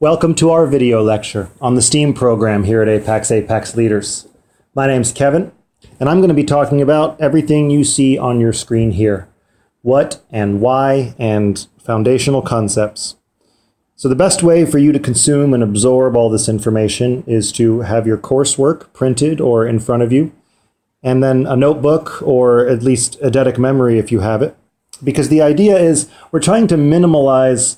Welcome to our video lecture on the STEAM program here at Apax Leaders. My name's Kevin, and I'm going to be talking about everything you see on your screen here. What and why and foundational concepts. So the best way for you to consume and absorb all this information is to have your coursework printed or in front of you, and then a notebook or at least eidetic memory if you have it. Because the idea is we're trying to minimalize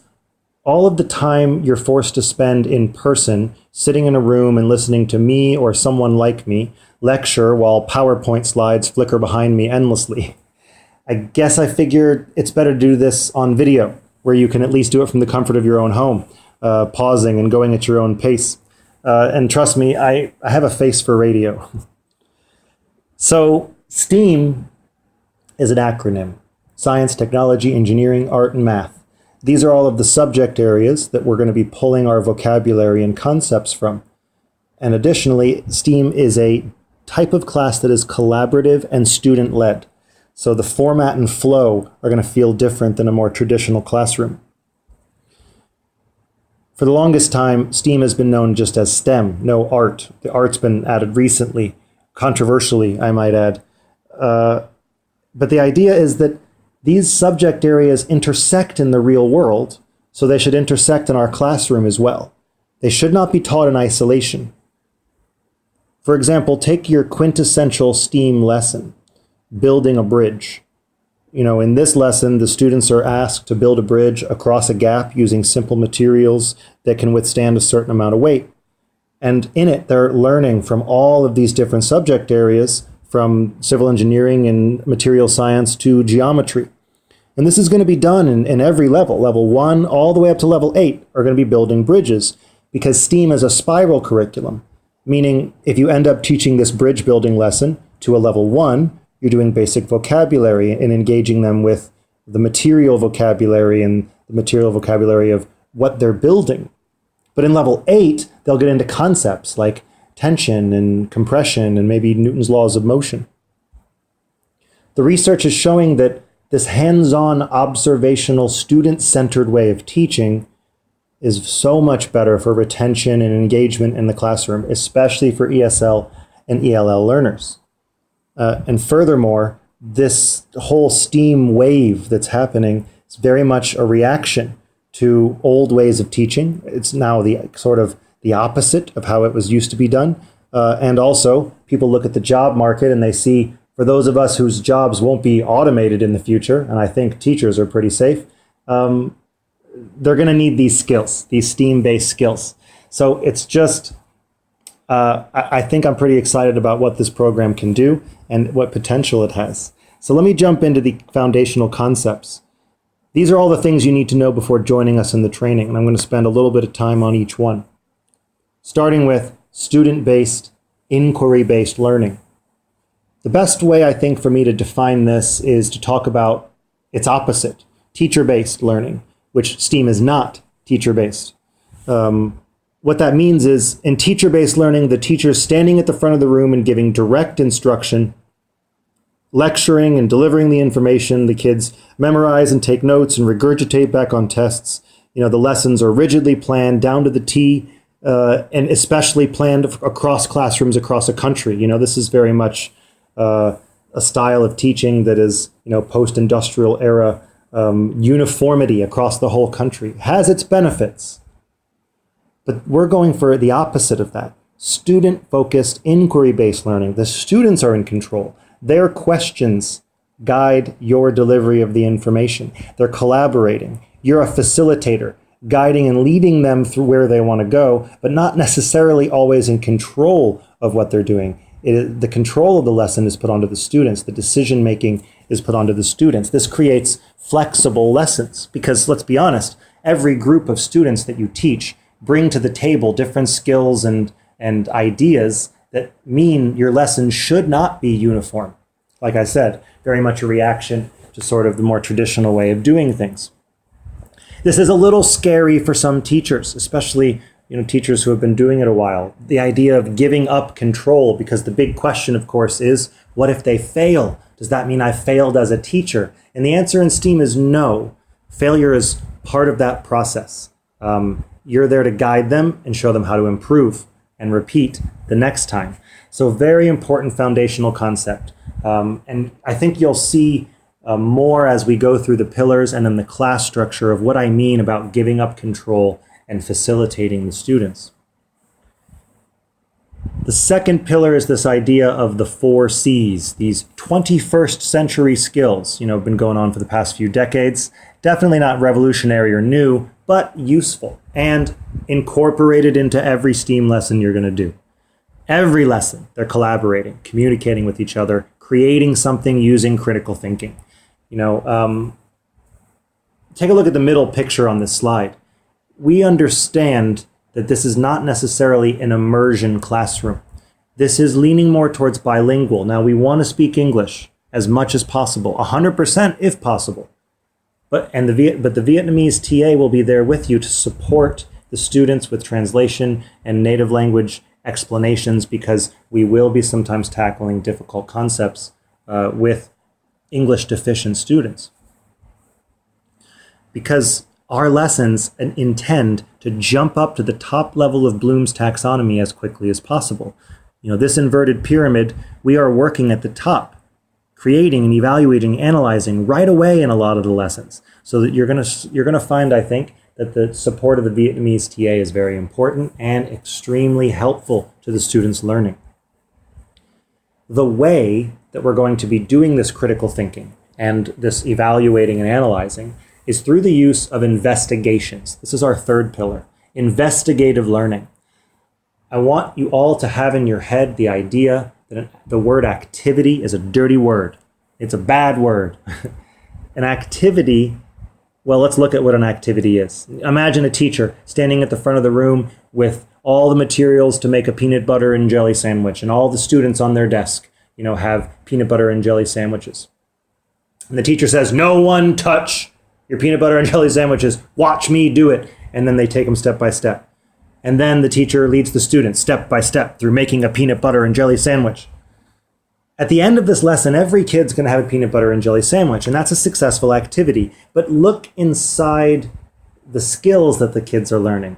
all of the time you're forced to spend in person, sitting in a room and listening to me or someone like me lecture while PowerPoint slides flicker behind me endlessly. I guess I figured it's better to do this on video, where you can at least do it from the comfort of your own home, pausing and going at your own pace. And trust me, I have a face for radio. So STEAM is an acronym: Science, Technology, Engineering, Art, and Math. These are all of the subject areas that we're going to be pulling our vocabulary and concepts from. And additionally, STEAM is a type of class that is collaborative and student-led. So the format and flow are going to feel different than a more traditional classroom. For the longest time, STEAM has been known just as STEM, no art. The art's been added recently, controversially, I might add. But the idea is that these subject areas intersect in the real world, so they should intersect in our classroom as well. They should not be taught in isolation. For example, take your quintessential STEAM lesson, building a bridge. In this lesson, the students are asked to build a bridge across a gap using simple materials that can withstand a certain amount of weight. And in it, they're learning from all of these different subject areas, from civil engineering and material science to geometry. And this is going to be done in every level. Level 1 all the way up to level 8 are going to be building bridges, because STEAM is a spiral curriculum, meaning if you end up teaching this bridge building lesson to a level 1, you're doing basic vocabulary and engaging them with the material vocabulary and the material vocabulary of what they're building. But in level 8, they'll get into concepts like tension and compression and maybe Newton's laws of motion. The research is showing that this hands-on, observational, student-centered way of teaching is so much better for retention and engagement in the classroom, especially for ESL and ELL learners. And furthermore, this whole STEAM wave that's happening is very much a reaction to old ways of teaching. It's now the opposite of how it was used to be done. And also, people look at the job market and they see, for those of us whose jobs won't be automated in the future, and I think teachers are pretty safe, they're going to need these skills, these STEAM-based skills. So it's just, I think I'm pretty excited about what this program can do and what potential it has. So let me jump into the foundational concepts. These are all the things you need to know before joining us in the training, and I'm going to spend a little bit of time on each one. Starting with student-based, inquiry-based learning. The best way, I think, for me to define this is to talk about its opposite, teacher-based learning, which STEAM is not teacher-based. What that means is, in teacher-based learning, the teacher is standing at the front of the room and giving direct instruction, lecturing and delivering the information. The kids memorize and take notes and regurgitate back on tests. The lessons are rigidly planned down to the T, and especially planned across classrooms across a country. This is very much a style of teaching that is, post-industrial era uniformity across the whole country. Has its benefits, but we're going for the opposite of that. Student-focused, inquiry-based learning. The students are in control. Their questions guide your delivery of the information. They're collaborating. You're a facilitator, guiding and leading them through where they want to go, but not necessarily always in control of what they're doing. The control of the lesson is put onto the students. The decision-making is put onto the students. This creates flexible lessons because, let's be honest, every group of students that you teach bring to the table different skills and ideas that mean your lesson should not be uniform. Like I said, very much a reaction to sort of the more traditional way of doing things. This is a little scary for some teachers, especially teachers who have been doing it a while. The idea of giving up control, because the big question, of course, is, what if they fail? Does that mean I failed as a teacher? And the answer in STEAM is no. Failure is part of that process. you're there to guide them and show them how to improve and repeat the next time. So very important foundational concept. And I think you'll see more as we go through the pillars and then the class structure of what I mean about giving up control and facilitating the students. The second pillar is this idea of the 4 C's, these 21st century skills, been going on for the past few decades. Definitely not revolutionary or new, but useful and incorporated into every STEAM lesson you're going to do. Every lesson, they're collaborating, communicating with each other, creating something using critical thinking. Take a look at the middle picture on this slide. We understand that this is not necessarily an immersion classroom. This is leaning more towards bilingual. Now, we want to speak English as much as possible, 100% if possible. But the Vietnamese TA will be there with you to support the students with translation and native language explanations, because we will be sometimes tackling difficult concepts with English deficient students. Because our lessons intend to jump up to the top level of Bloom's taxonomy as quickly as possible. This inverted pyramid, we are working at the top, creating and evaluating, analyzing right away in a lot of the lessons. So that you're gonna find, I think, that the support of the Vietnamese TA is very important and extremely helpful to the students' learning. The way that we're going to be doing this critical thinking and this evaluating and analyzing is through the use of investigations. This is our third pillar, investigative learning. I want you all to have in your head the idea that the word activity is a dirty word. It's a bad word. An activity, well, let's look at what an activity is. Imagine a teacher standing at the front of the room with all the materials to make a peanut butter and jelly sandwich, and all the students on their desk, have peanut butter and jelly sandwiches. And the teacher says, "No one touch your peanut butter and jelly sandwiches. Watch me do it." And then they take them step by step. And then the teacher leads the students step by step through making a peanut butter and jelly sandwich. At the end of this lesson, every kid's going to have a peanut butter and jelly sandwich, and that's a successful activity. But look inside the skills that the kids are learning,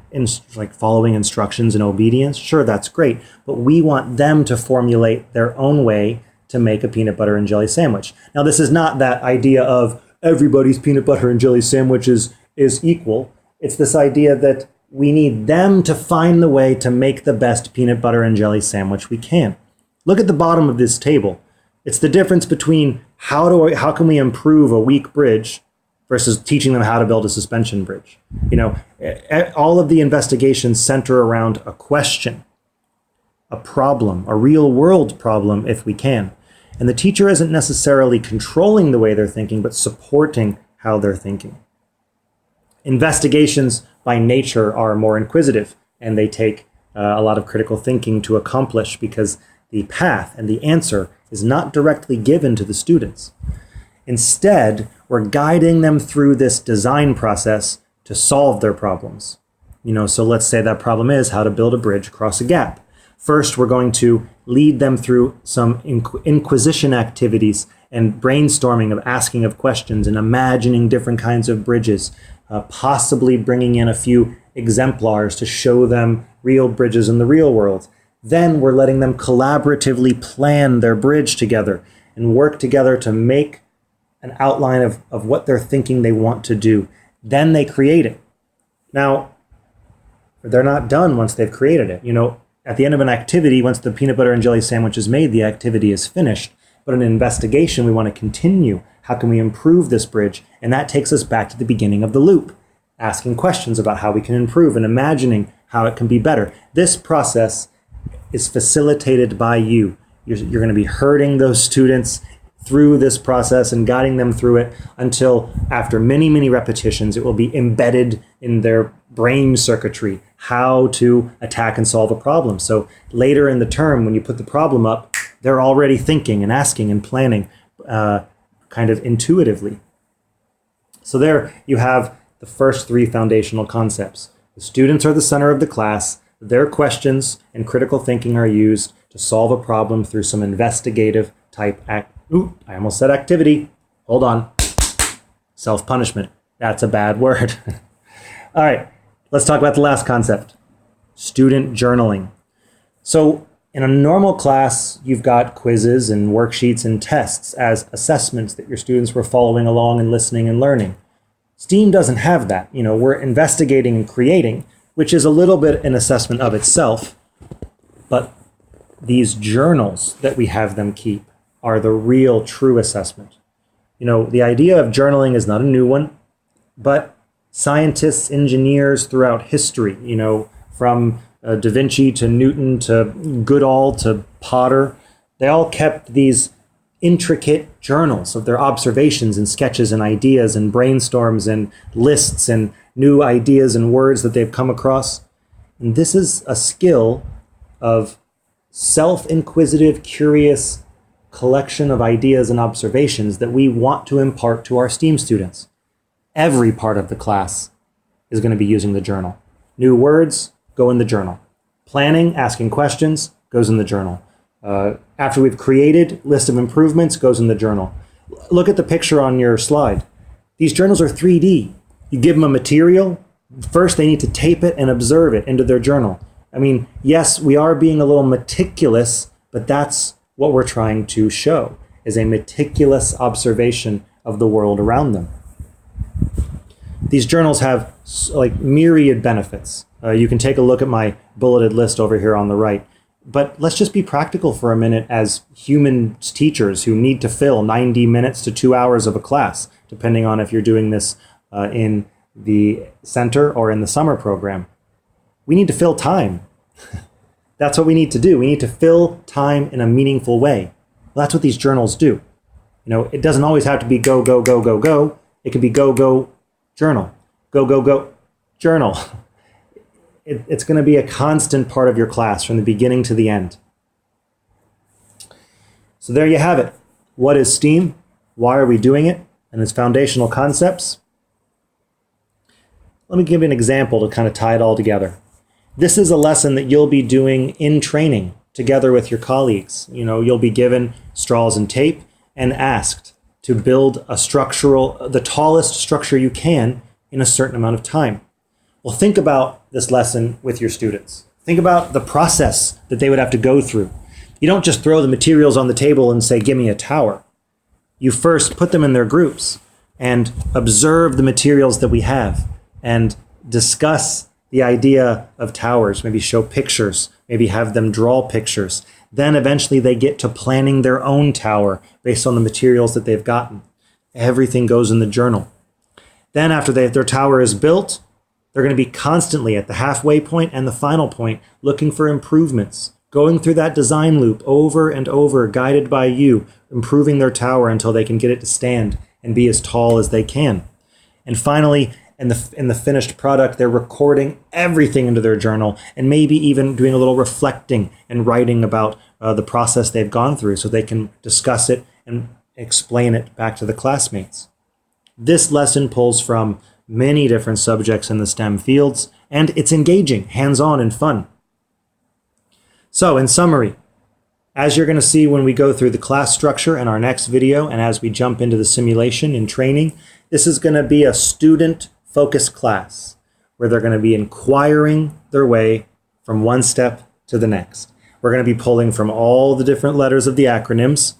like following instructions and obedience. Sure, that's great, but we want them to formulate their own way to make a peanut butter and jelly sandwich. Now, this is not that idea of everybody's peanut butter and jelly sandwich is equal. It's this idea that we need them to find the way to make the best peanut butter and jelly sandwich we can. Look at the bottom of this table. It's the difference between how can we improve a weak bridge versus teaching them how to build a suspension bridge. All of the investigations center around a question, a problem, a real world problem if we can. And the teacher isn't necessarily controlling the way they're thinking, but supporting how they're thinking. Investigations by nature are more inquisitive, and they take a lot of critical thinking to accomplish, because the path and the answer is not directly given to the students. Instead, we're guiding them through this design process to solve their problems. So let's say that problem is how to build a bridge across a gap. First, we're going to lead them through some inquisition activities and brainstorming of asking of questions and imagining different kinds of bridges, possibly bringing in a few exemplars to show them real bridges in the real world. Then we're letting them collaboratively plan their bridge together and work together to make an outline of what they're thinking they want to do. Then they create it. Now, they're not done once they've created it. At the end of an activity, once the peanut butter and jelly sandwich is made, the activity is finished. But in an investigation, we want to continue. How can we improve this bridge? And that takes us back to the beginning of the loop, asking questions about how we can improve and imagining how it can be better. This process is facilitated by you. You're going to be herding those students through this process and guiding them through it until, after many, many repetitions, it will be embedded in their brain circuitry, how to attack and solve a problem. So later in the term, when you put the problem up, they're already thinking and asking and planning kind of intuitively. So there you have the first 3 foundational concepts. The students are the center of the class. Their questions and critical thinking are used to solve a problem through some investigative type I almost said activity. Hold on. Self-punishment. That's a bad word. All right. Let's talk about the last concept, student journaling. So in a normal class, you've got quizzes and worksheets and tests as assessments that your students were following along and listening and learning. STEAM doesn't have that. We're investigating and creating, which is a little bit an assessment of itself. But these journals that we have them keep are the real true assessment. The idea of journaling is not a new one, but scientists, engineers throughout history, from Da Vinci to Newton to Goodall to Potter, they all kept these intricate journals of their observations and sketches and ideas and brainstorms and lists and new ideas and words that they've come across. And this is a skill of self-inquisitive, curious collection of ideas and observations that we want to impart to our STEAM students. Every part of the class is going to be using the journal. New words go in the journal. Planning, asking questions, goes in the journal. After we've created, list of improvements goes in the journal. Look at the picture on your slide. These journals are 3D. You give them a material. First, they need to tape it and observe it into their journal. Yes, we are being a little meticulous, but that's what we're trying to show, is a meticulous observation of the world around them. These journals have myriad benefits. You can take a look at my bulleted list over here on the right. But let's just be practical for a minute as human teachers who need to fill 90 minutes to 2 hours of a class, depending on if you're doing this in the center or in the summer program. We need to fill time. That's what we need to do. We need to fill time in a meaningful way. Well, that's what these journals do. It doesn't always have to be go, go, go, go, go. It could be go, go, journal. Go, go, go, journal. It's going to be a constant part of your class from the beginning to the end. So there you have it. What is STEAM? Why are we doing it? And its foundational concepts. Let me give you an example to kind of tie it all together. This is a lesson that you'll be doing in training together with your colleagues. You'll be given straws and tape and asked to build the tallest structure you can in a certain amount of time. Well, think about this lesson with your students. Think about the process that they would have to go through. You don't just throw the materials on the table and say, give me a tower. You first put them in their groups and observe the materials that we have and discuss the idea of towers, maybe show pictures, maybe have them draw pictures. Then eventually they get to planning their own tower based on the materials that they've gotten. Everything goes in the journal. Then after their tower is built, they're going to be constantly at the halfway point and the final point looking for improvements, going through that design loop over and over, guided by you, improving their tower until they can get it to stand and be as tall as they can. And finally, in the finished product, they're recording everything into their journal and maybe even doing a little reflecting and writing about the process they've gone through so they can discuss it and explain it back to the classmates. This lesson pulls from many different subjects in the STEM fields, and it's engaging, hands-on, and fun. So, in summary, as you're going to see when we go through the class structure in our next video and as we jump into the simulation and training, this is going to be a student-focused class where they're going to be inquiring their way from one step to the next. We're going to be pulling from all the different letters of the acronyms,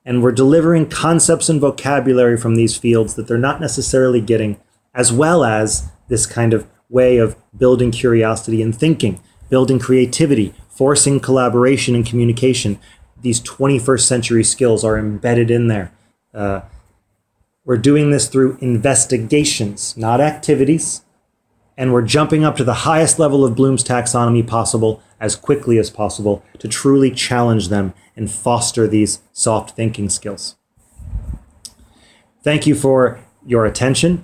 and we're delivering concepts and vocabulary from these fields that they're not necessarily getting, as well as this kind of way of building curiosity and thinking, building creativity, forcing collaboration and communication. These 21st century skills are embedded in there. We're doing this through investigations, not activities, and we're jumping up to the highest level of Bloom's taxonomy possible as quickly as possible to truly challenge them and foster these soft thinking skills. Thank you for your attention.